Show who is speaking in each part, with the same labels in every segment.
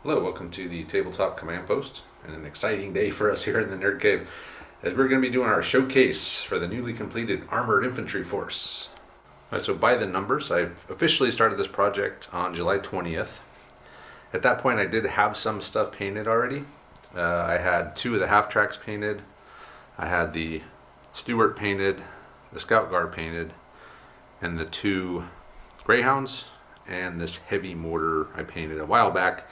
Speaker 1: Hello, welcome to the Tabletop Command Post, and an exciting day for us here in the Nerd Cave, as we're going to be doing our showcase for the newly completed Armored Infantry Force. Alright, so by the numbers, I've officially started this project on July 20th. At that point, I did have some stuff painted already. I had two of the half tracks painted, I had the Stewart painted, the Scout Guard painted, and the two Greyhounds, and this heavy mortar I painted a while back,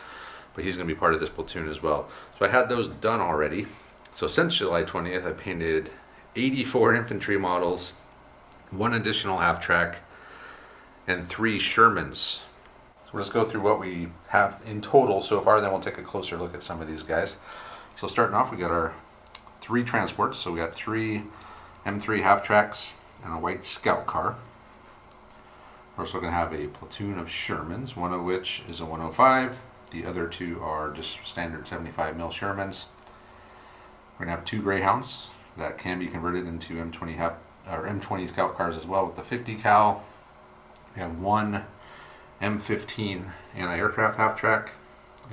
Speaker 1: but he's going to be part of this platoon as well. So I had those done already. So since July 20th, I painted 84 infantry models, one additional half track, and 3 Shermans. So let's go through what we have in total so far, then we'll take a closer look at some of these guys. So starting off, we got our 3 transports. So we got 3 M3 half tracks and a white scout car. We're also going to have a platoon of Shermans, one of which is a 105. The other 2 are just standard 75 mil Shermans. We're going to have 2 Greyhounds that can be converted into M20 scout cars as well with the 50 cal. We have 1 M15 anti-aircraft half track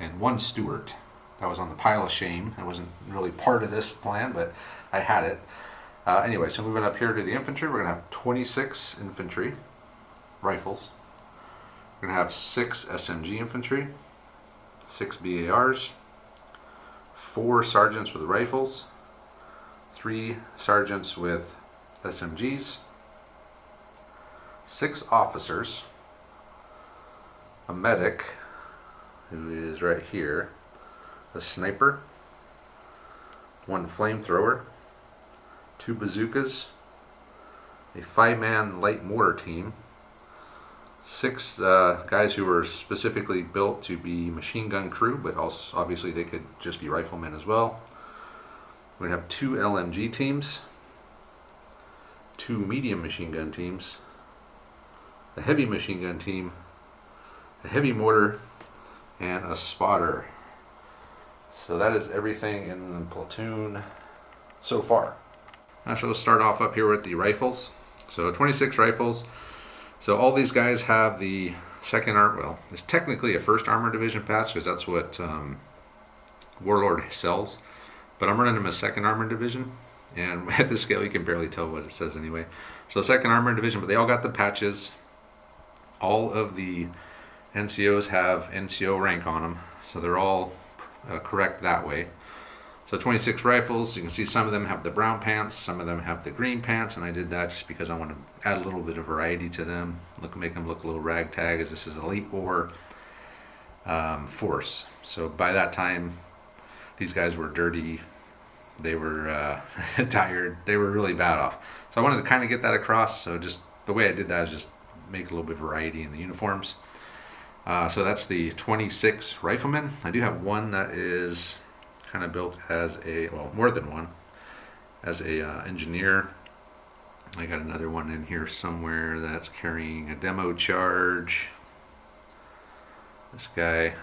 Speaker 1: and 1 Stewart. That was on the pile of shame. It wasn't really part of this plan, but I had it. Anyway, so moving up here to the infantry, we're going to have 26 infantry rifles. We're going to have 6 SMG infantry, 6 BARs, 4 sergeants with rifles, 3 sergeants with SMGs, 6 officers, a medic, who is right here, a sniper, 1 flamethrower, 2 bazookas, a 5-man light mortar team, 6 guys who were specifically built to be machine gun crew, but also obviously they could just be riflemen as well. We're going to have 2 LMG teams, 2 medium machine gun teams, a heavy machine gun team, a heavy mortar, and a spotter. So that is everything in the platoon so far. So let's start off up here with the rifles. So 26 rifles. So all these guys have the second arm. Well, it's technically a first armor division patch because that's what Warlord sells. But I'm running them as second armor division, and at this scale you can barely tell what it says anyway. So second armor division, but they all got the patches. All of the NCOs have NCO rank on them, so they're all correct that way. So 26 rifles, you can see some of them have the brown pants, some of them have the green pants, and I did that just because I want to add a little bit of variety to them, make them look a little ragtag, as this is a late war force. So by that time, these guys were dirty, they were tired, they were really bad off. So I wanted to kind of get that across, so just the way I did that is just make a little bit of variety in the uniforms. So that's the 26 riflemen. I do have one that is kind of built as a, well, more than one, as a engineer. I got another one in here somewhere that's carrying a demo charge. This guy.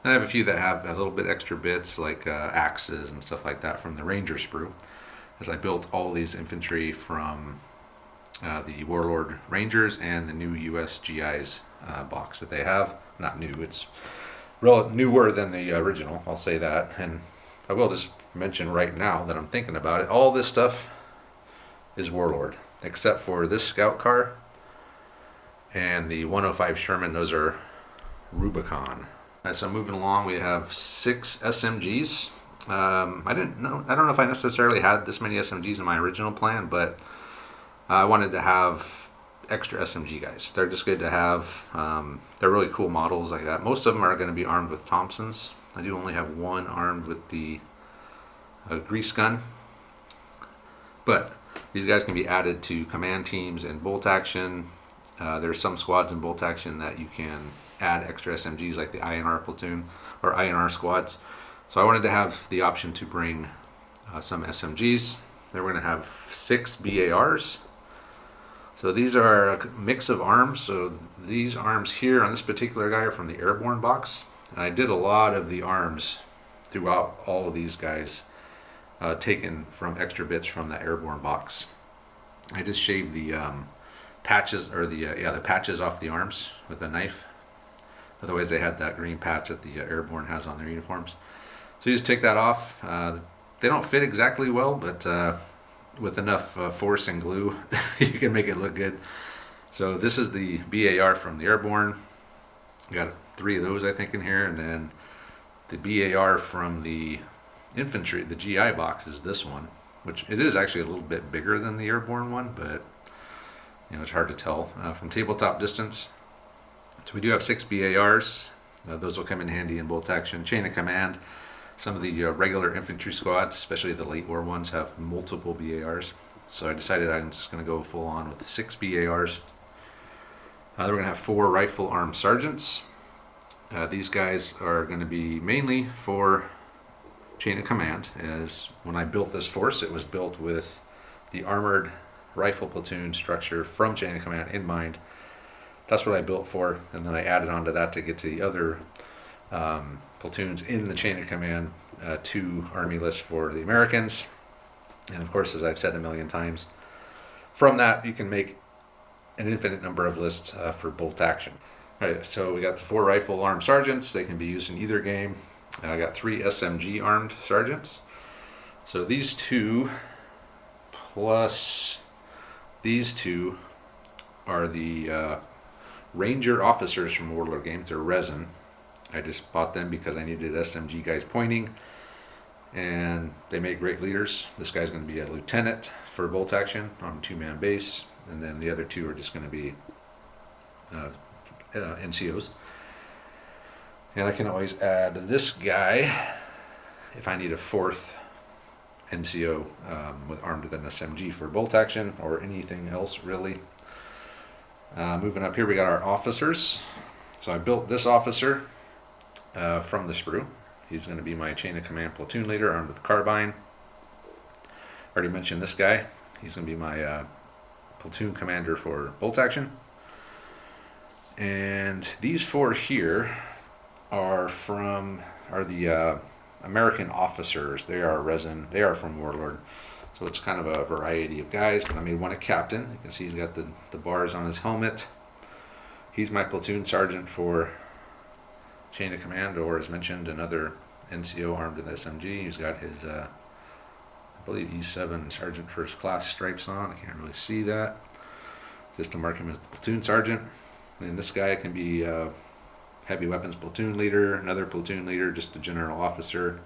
Speaker 1: Then I have a few that have a little bit extra bits like axes and stuff like that from the Ranger sprue, as I built all these infantry from the Warlord Rangers and the new US GIs box that they have. Not new, it's newer than the original, I'll say that. And I will just mention right now that I'm thinking about it, all this stuff is Warlord except for this scout car and the 105 Sherman. Those are Rubicon. So moving along, we have 6 SMGs. I don't know if I necessarily had this many SMGs in my original plan, but I wanted to have extra SMG guys. They're just good to have. They're really cool models like that. Most of them are going to be armed with Thompsons. I do only have one armed with the grease gun, but these guys can be added to command teams and bolt action. There's some squads in bolt action that you can add extra SMGs, like the INR platoon or INR squads. So I wanted to have the option to bring some SMGs. Then we're going to have 6 BARs. So these are a mix of arms. So these arms here on this particular guy are from the airborne box. And I did a lot of the arms throughout all of these guys, taken from extra bits from the airborne box. I just shaved the patches, or the patches off the arms with a knife. Otherwise, they had that green patch that the airborne has on their uniforms. So you just take that off. They don't fit exactly well, but with enough force and glue, you can make it look good. So this is the BAR from the airborne. Got 3 of those, I think, in here, and then the BAR from the infantry, the GI box, is this one, which it is actually a little bit bigger than the airborne one, but it's hard to tell from tabletop distance. So we do have 6 BARs. Those will come in handy in bolt action. Chain of command. Some of the regular infantry squads, especially the late war ones, have multiple BARs. So I decided I'm just going to go full on with 6 BARs. We're going to have 4 rifle armed sergeants. These guys are going to be mainly for chain of command, as when I built this force, it was built with the armored rifle platoon structure from chain of command in mind. That's what I built for, and then I added on to that to get to the other platoons in the chain of command 2 Army list for the Americans. And of course, as I've said a million times, from that you can make an infinite number of lists for bolt action. All right, so we got the 4 rifle armed sergeants. They can be used in either game. I got 3 SMG armed sergeants. So these 2 plus these 2 are the Ranger officers from Warlord games. They're resin. I just bought them because I needed SMG guys pointing, and they make great leaders. This guy's going to be a lieutenant for bolt action on a 2-man base, and then the other 2 are just going to be NCOs. And I can always add this guy if I need a 4th NCO with armed with an SMG for bolt action or anything else really. Moving up here, we got our officers. So I built this officer from the sprue. He's going to be my chain of command platoon leader, armed with carbine. Already mentioned this guy. He's going to be my platoon commander for bolt action. And these 4 here are the American officers. They are resin. They are from Warlord. So it's kind of a variety of guys, but I made one a captain. You can see he's got the bars on his helmet. He's my platoon sergeant for chain of command, or as mentioned, another NCO armed with SMG. He's got his, I believe, E7 Sergeant First Class stripes on. I can't really see that, just to mark him as the platoon sergeant. And this guy can be heavy weapons platoon leader, another platoon leader, just a general officer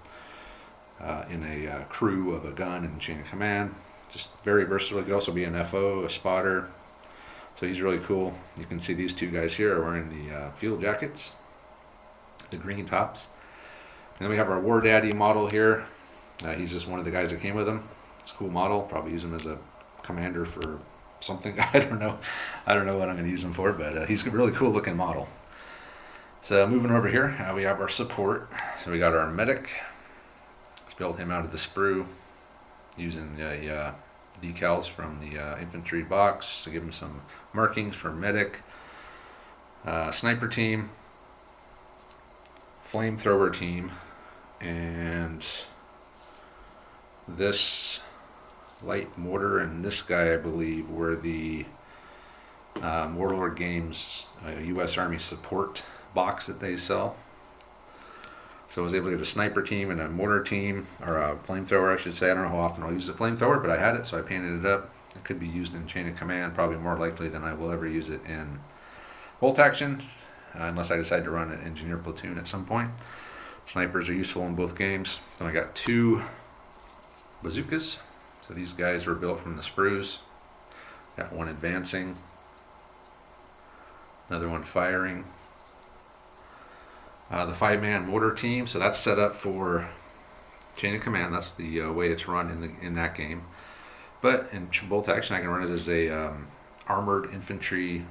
Speaker 1: in a crew of a gun and chain of command. Just very versatile. He could also be an FO, a spotter. So he's really cool. You can see these 2 guys here are wearing the field jackets, the green tops. And then we have our War Daddy model here. He's just one of the guys that came with him. It's a cool model. Probably use him as a commander for something. I don't know what I'm going to use him for, but he's a really cool looking model. So moving over here, we have our support. So we got our medic. Let's build him out of the sprue using the decals from the infantry box to give him some markings for medic. Sniper team, flamethrower team, and this light mortar and this guy, I believe, were the Warlord Games US Army support box that they sell. So I was able to get a sniper team and a mortar team, or a flamethrower, I should say. I don't know how often I'll use the flamethrower, but I had it, so I painted it up. It could be used in chain of command, probably more likely than I will ever use it in bolt action, unless I decide to run an engineer platoon at some point. Snipers are useful in both games. Then I got 2 bazookas. So these guys were built from the sprues. Got one advancing, another one firing. The 5-man mortar team, so that's set up for chain of command. That's the way it's run in that game. But in bolt action, I can run it as a armored infantry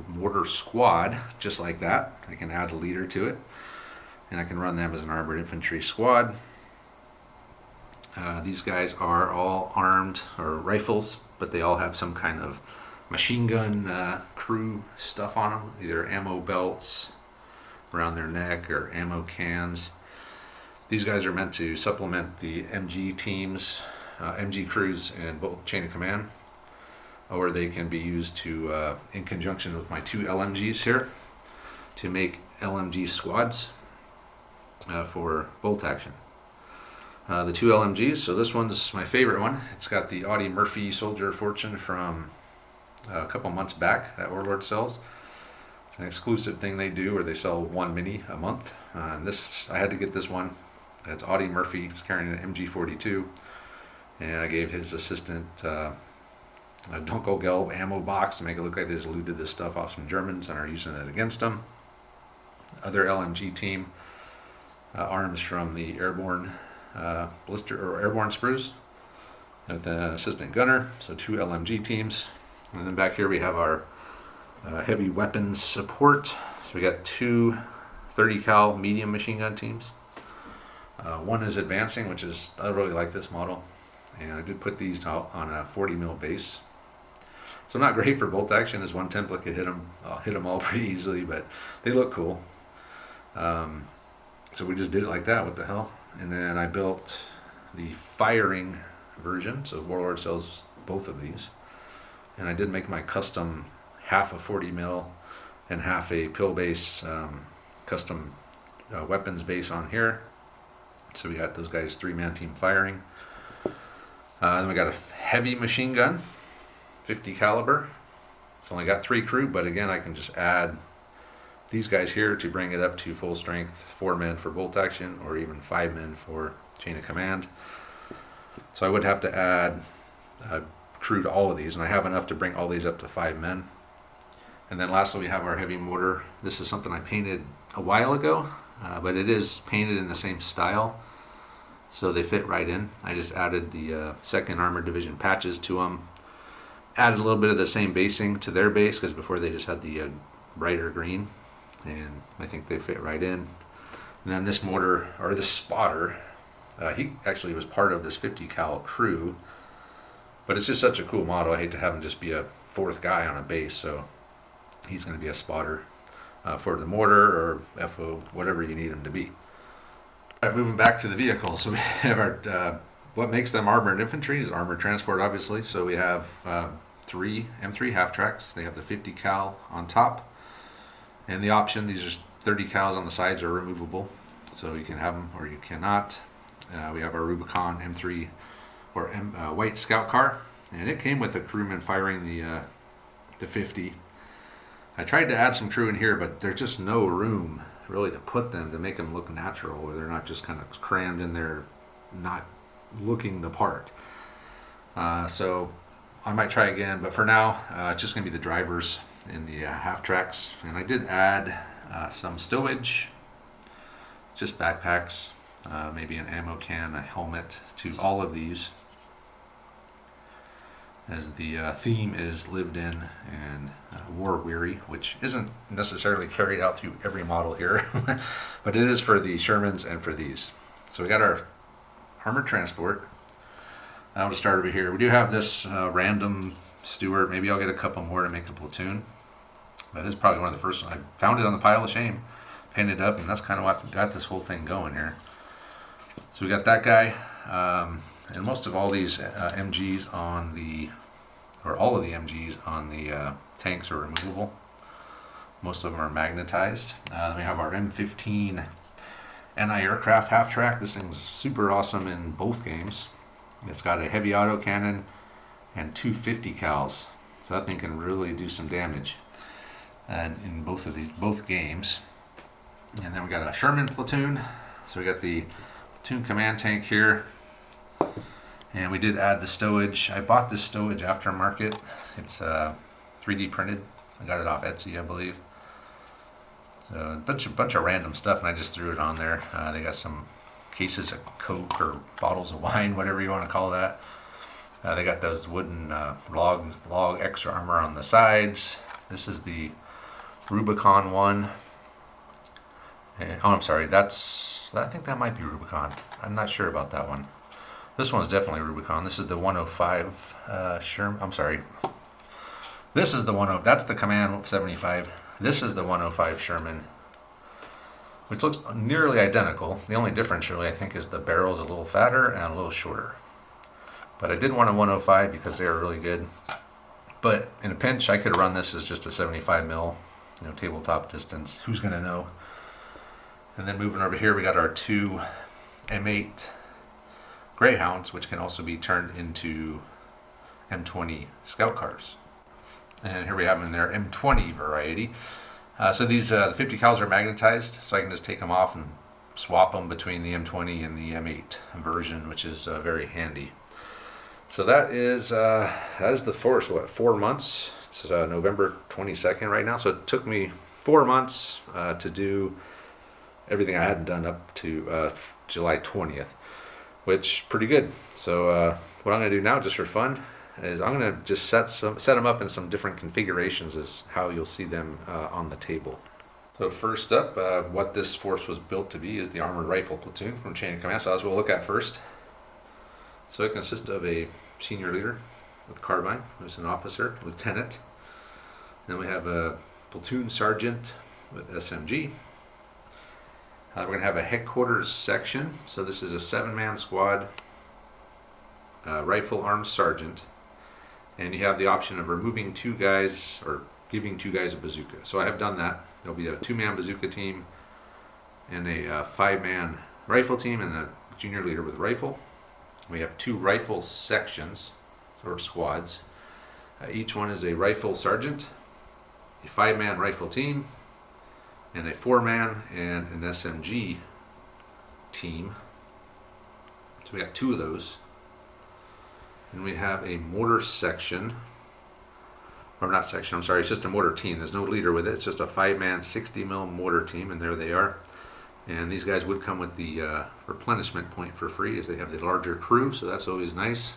Speaker 1: mortar squad, just like that. I can add a leader to it, and I can run them as an armored infantry squad. These guys are all armed, or rifles, but they all have some kind of machine gun crew stuff on them, either ammo belts around their neck or ammo cans. These guys are meant to supplement the MG teams, MG crews in both chain of command, or they can be used to in conjunction with my 2 LMGs here. to make LMG squads for bolt action. The two LMGs, so this one's my favorite one. It's got the Audie Murphy Soldier of Fortune from a couple months back that Warlord sells. It's an exclusive thing they do where they sell one mini a month. And this, I had to get this one. It's Audie Murphy. He's carrying an MG42. And I gave his assistant a Dunkelgelb ammo box to make it look like they just looted this stuff off some Germans and are using it against them. Other LMG team, arms from the airborne blister or airborne sprues with the assistant gunner. So two LMG teams. And then back here we have our heavy weapons support. So we got two 30 cal medium machine gun teams. One is advancing, which is, I really like this model. And I did put these out on a 40 mil base. So not great for bolt action, as one template could hit them all pretty easily, but they look cool. So we just did it like that, what the hell. And then I built the firing version, so Warlord sells both of these. And I did make my custom half a 40 mil and half a pill base custom weapons base on here. So we got those guys 3-man team firing. Then we got a heavy machine gun, 50 caliber. It's only got 3 crew, but again, I can just add these guys here to bring it up to full strength, 4 men for bolt action, or even 5 men for chain of command. So I would have to add a crew to all of these, and I have enough to bring all these up to 5 men. And then lastly, we have our heavy mortar. This is something I painted a while ago, but it is painted in the same style, so they fit right in. I just added the 2nd Armored Division patches to them, added a little bit of the same basing to their base, because before they just had the brighter green, and I think they fit right in. And then this mortar, or this spotter, he actually was part of this 50 cal crew, but it's just such a cool model. I hate to have him just be a 4th guy on a base, so he's going to be a spotter for the mortar or FO, whatever you need him to be. All right, moving back to the vehicle. So we have our, what makes them armored infantry is armored transport, obviously. So we have 3 M3 half tracks. They have the 50 cal on top. And the option, these are 30 cals on the sides are removable. So you can have them or you cannot. We have our Rubicon M3 or white scout car. And it came with the crewman firing the 50. I tried to add some crew in here, but there's just no room really to put them to make them look natural, where they're not just kind of crammed in there, not looking the part. So I might try again, but for now, it's just going to be the drivers in the half tracks. And I did add some stowage, just backpacks, maybe an ammo can, a helmet to all of these, as the theme is lived in and war weary, which isn't necessarily carried out through every model here, but it is for the Shermans and for these. So we got our armored transport. I'll just start over here. We do have this random Stewart. Maybe I'll get a couple more to make a platoon. That is probably one of the first ones. I found it on the pile of shame, painted it up, and that's kind of what got this whole thing going here. So we got that guy. And most of all these MGs on the, or all of the MGs on the tanks are removable. Most of them are magnetized. Then we have our M15 anti-aircraft half-track. This thing's super awesome in both games. It's got a heavy auto cannon and 250 cals. So that thing can really do some damage. And in both games. And then we got a Sherman platoon. So we got the platoon command tank here. And we did add the stowage. I bought this stowage aftermarket. It's 3D printed. I got it off Etsy, I believe. So a bunch of random stuff, and I just threw it on there. They got some cases of Coke or bottles of wine, whatever you want to call that. They got those wooden log extra armor on the sides. This is the Rubicon one. And, oh, I'm sorry. I think that might be Rubicon. I'm not sure about that one. This one is definitely Rubicon. This is the 105 Sherman. I'm sorry. This is the 105. That's the Command 75. This is the 105 Sherman, which looks nearly identical. The only difference really, I think, is the barrel is a little fatter and a little shorter. But I did want a 105 because they are really good. But in a pinch, I could run this as just a 75 mil tabletop distance. Who's gonna know? And then moving over here, we got our 2 M8 Greyhounds, which can also be turned into M20 scout cars. And here we have them in their M20 variety. So these the 50 cals are magnetized, so I can just take them off and swap them between the M20 and the M8 version, which is very handy. So that is the force. 4 months? It's November 22nd right now. So it took me 4 months to do everything I hadn't done up to July 20th, which pretty good. So what I'm going to do now, just for fun, is I'm going to just set them up in some different configurations as how you'll see them on the table. So first up, what this force was built to be is the Armored Rifle Platoon from Chain of Command. So that's what we'll look at first. So it consists of a senior leader with carbine, who's an officer, lieutenant. Then we have a platoon sergeant with SMG. We're going to have a headquarters section. So this is a 7-man squad, rifle armed sergeant. And you have the option of removing 2 guys or giving 2 guys a bazooka. So I have done that. There'll be a 2-man bazooka team and a 5-man rifle team and a junior leader with a rifle. We have 2 rifle sections or squads. Each one is a rifle sergeant, a 5-man rifle team, and a 4-man and an SMG team. So we got 2 of those. And we have a mortar section, or not section, I'm sorry, it's just a mortar team. There's no leader with it. It's just a 5-man 60 mil mortar team, and there they are. And these guys would come with the replenishment point for free, as they have the larger crew, so that's always nice.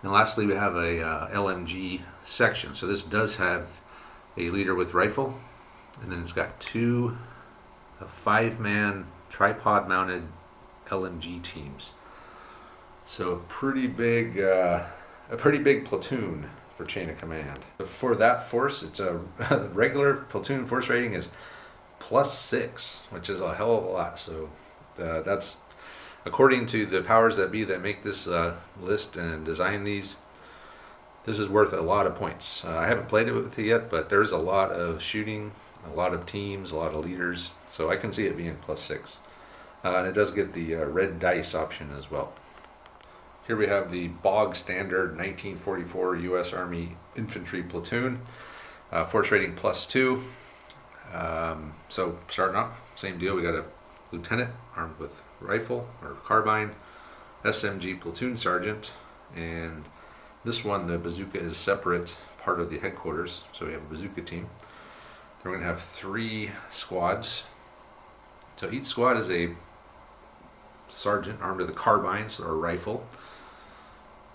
Speaker 1: And lastly, we have a LMG section. So this does have a leader with rifle, and then it's got 2 5-man tripod-mounted LMG teams. So a pretty big platoon for Chain of Command. For that force, it's a regular platoon force rating is +6, which is a hell of a lot. So that's according to the powers that be that make this list and design these. This is worth a lot of points. I haven't played it with it yet, but there's a lot of shooting, a lot of teams, a lot of leaders. So I can see it being +6. And it does get the red dice option as well. Here we have the bog standard 1944 US Army Infantry platoon, force rating +2. So starting off, same deal. We got a lieutenant armed with rifle or carbine, SMG platoon sergeant, and this one, the bazooka is separate part of the headquarters. So we have a bazooka team. Then we're going to have 3 squads. So each squad is a sergeant armed with a carbine or a rifle.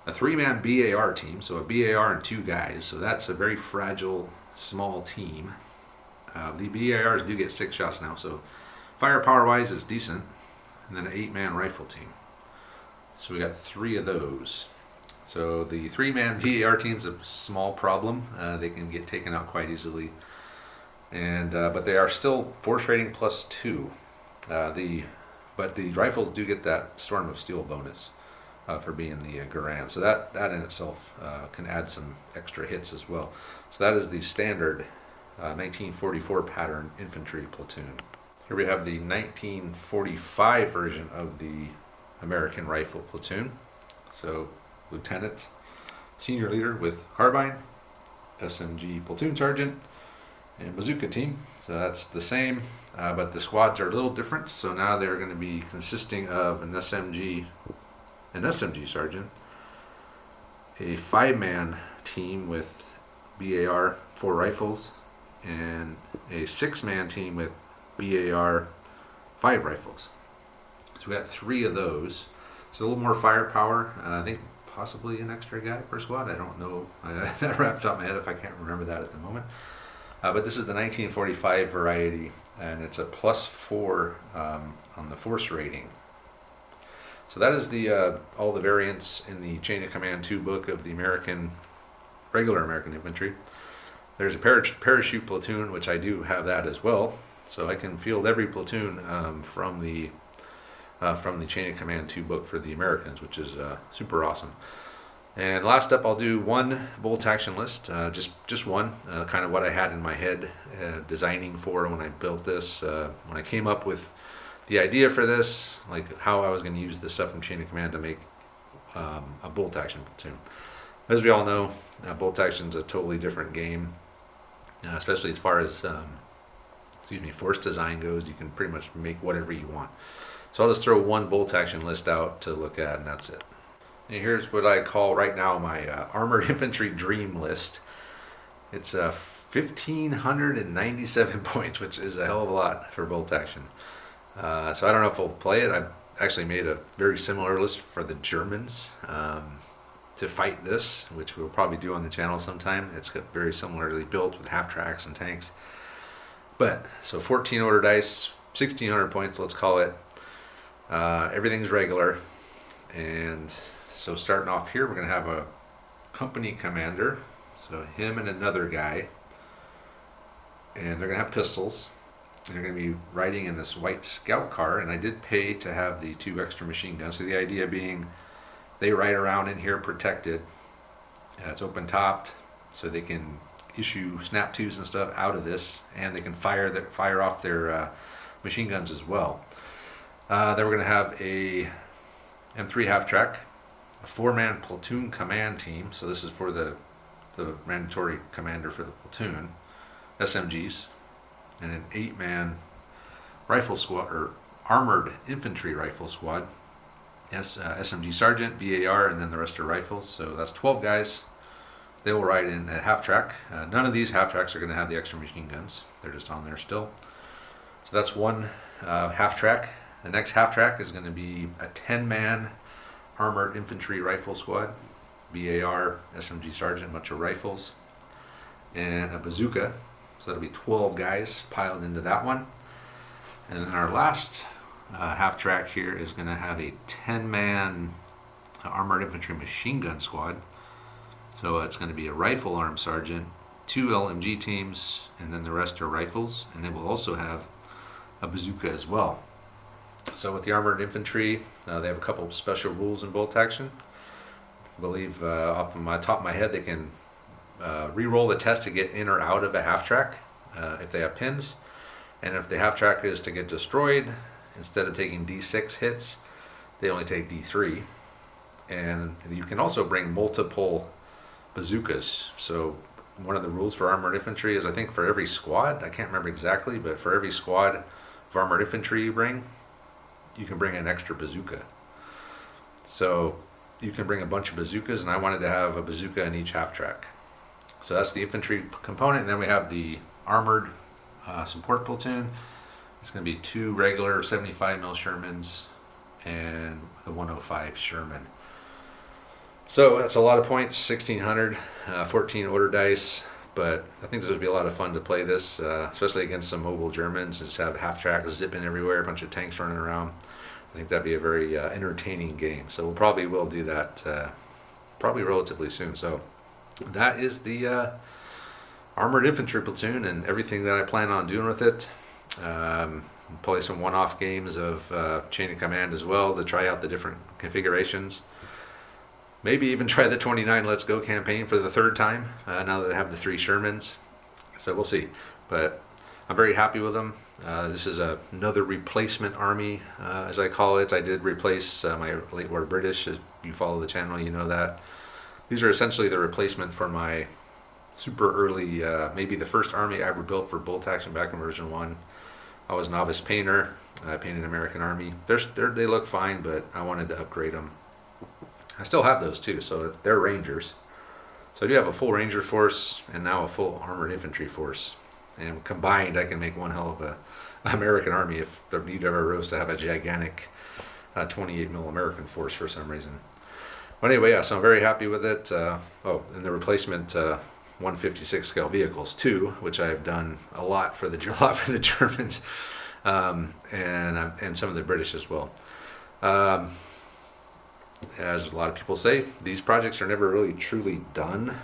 Speaker 1: A 3-man BAR team, so a BAR and 2 guys, so that's a very fragile, small team. The BARs do get 6 shots now, so firepower-wise is decent. And then an 8-man rifle team. So we got 3 of those. So the 3-man BAR team's a small problem. They can get taken out quite easily, and but they are still force rating +2. But the rifles do get that Storm of Steel bonus. For being the Garand. So that in itself can add some extra hits as well. So that is the standard 1944 pattern infantry platoon. Here we have the 1945 version of the American rifle platoon. So lieutenant, senior leader with carbine, SMG platoon sergeant, and bazooka team. So that's the same, but the squads are a little different. So now they're going to be consisting of an SMG sergeant, a 5-man team with BAR 4 rifles, and a 6-man team with BAR 5 rifles. So we got 3 of those. So a little more firepower. I think possibly an extra guy per squad. I don't know that right off the top of my head if I can't remember that at the moment. But this is the 1945 variety, and it's a +4 on the force rating. So that is the all the variants in the Chain of Command 2 book of the regular American infantry. There's a parachute platoon, which I do have that as well. So I can field every platoon from the Chain of Command 2 book for the Americans, which is super awesome. And last up, I'll do one bolt action list, just one, kind of what I had in my head designing for when I built this. When I came up with the idea for this, like how I was going to use the stuff from Chain of Command to make a bolt action platoon. As we all know, bolt action is a totally different game, especially as far as force design goes. You can pretty much make whatever you want. So I'll just throw one bolt action list out to look at, and that's it. And here's what I call right now my Armored Infantry Dream List. It's 1,597 points, which is a hell of a lot for bolt action. So I don't know if we'll play it. I've actually made a very similar list for the Germans to fight this, which we'll probably do on the channel sometime. It's got very similarly built with half tracks and tanks. But so 14 order dice, 1,600 points, let's call it. Everything's regular, and so starting off here, we're going to have a company commander, so him and another guy, and they're going to have pistols. They're going to be riding in this white scout car, and I did pay to have the 2 extra machine guns. So the idea being they ride around in here protected. It's open topped, so they can issue snap twos and stuff out of this, and they can fire off their machine guns as well. Then we're going to have a M3 half track, a 4-man platoon command team. So this is for the mandatory commander for the platoon, SMGs, and an 8-man rifle squad or armored infantry rifle squad. SMG sergeant, VAR, and then the rest are rifles. So that's 12 guys. They will ride in a half track. None of these half tracks are going to have the extra machine guns. They're just on there still. So that's one half track. The next half track is going to be a 10-man armored infantry rifle squad, VAR, SMG sergeant, a bunch of rifles, and a bazooka. So that'll be 12 guys piled into that one. And then our last half track here is going to have a 10-man armored infantry machine gun squad. So it's going to be a rifle arm sergeant, 2 LMG teams, and then the rest are rifles. And it will also have a bazooka as well. So with the armored infantry, they have a couple of special rules in bolt action. I believe off of my top of my head, they can re-roll the test to get in or out of a half track if they have pins. And if the half track is to get destroyed, instead of taking D6 hits, they only take D3. And you can also bring multiple bazookas. So one of the rules for armored infantry is, I think for every squad, I can't remember exactly, but for every squad of armored infantry you can bring an extra bazooka. So you can bring a bunch of bazookas, and I wanted to have a bazooka in each half track. So that's the infantry component, and then we have the armored support platoon. It's going to be 2 regular 75 mil Shermans and the 105 Sherman. So that's a lot of points, 1,600, 14 order dice. But I think this would be a lot of fun to play this, especially against some mobile Germans. Just have half track zipping everywhere, a bunch of tanks running around. I think that'd be a very entertaining game. So we'll probably will do that probably relatively soon. So that is the armored infantry platoon and everything that I plan on doing with it. Play some one-off games of Chain of Command as well to try out the different configurations. Maybe even try the 29 Let's Go campaign for the 3rd time, now that I have the 3 Shermans. So we'll see. But I'm very happy with them. This is another replacement army, as I call it. I did replace my late war British. If you follow the channel, you know that. These are essentially the replacement for my super early, maybe the first army I ever built for bolt action back in version 1. I was novice painter. I painted American Army. They look fine, but I wanted to upgrade them. I still have those too, so they're Rangers. So I do have a full Ranger force and now a full armored infantry force. And combined, I can make one hell of a American Army if the need ever arose to have a gigantic 28 mil American force for some reason. But anyway, yeah, so I'm very happy with it. And the replacement 156 scale vehicles too, which I've done a lot for the Germans, and some of the British as well. As a lot of people say, these projects are never really truly done.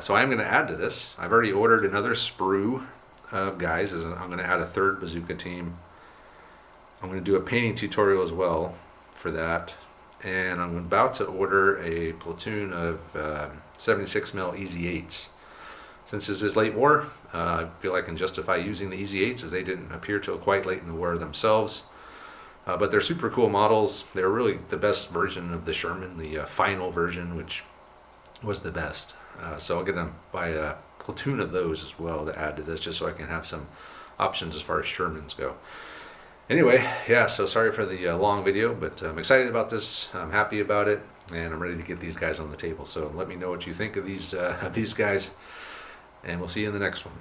Speaker 1: So I'm going to add to this. I've already ordered another sprue of guys. I'm going to add a 3rd bazooka team. I'm going to do a painting tutorial as well for that. and I'm about to order a platoon of 76 mil Easy 8s. Since this is late war, I feel I can justify using the Easy 8s as they didn't appear till quite late in the war themselves. But they're super cool models. They're really the best version of the Sherman, the final version, which was the best. So I'm going to buy a platoon of those as well to add to this, just so I can have some options as far as Shermans go. Anyway, yeah, so sorry for the long video, but I'm excited about this. I'm happy about it, and I'm ready to get these guys on the table. So let me know what you think of these guys, and we'll see you in the next one.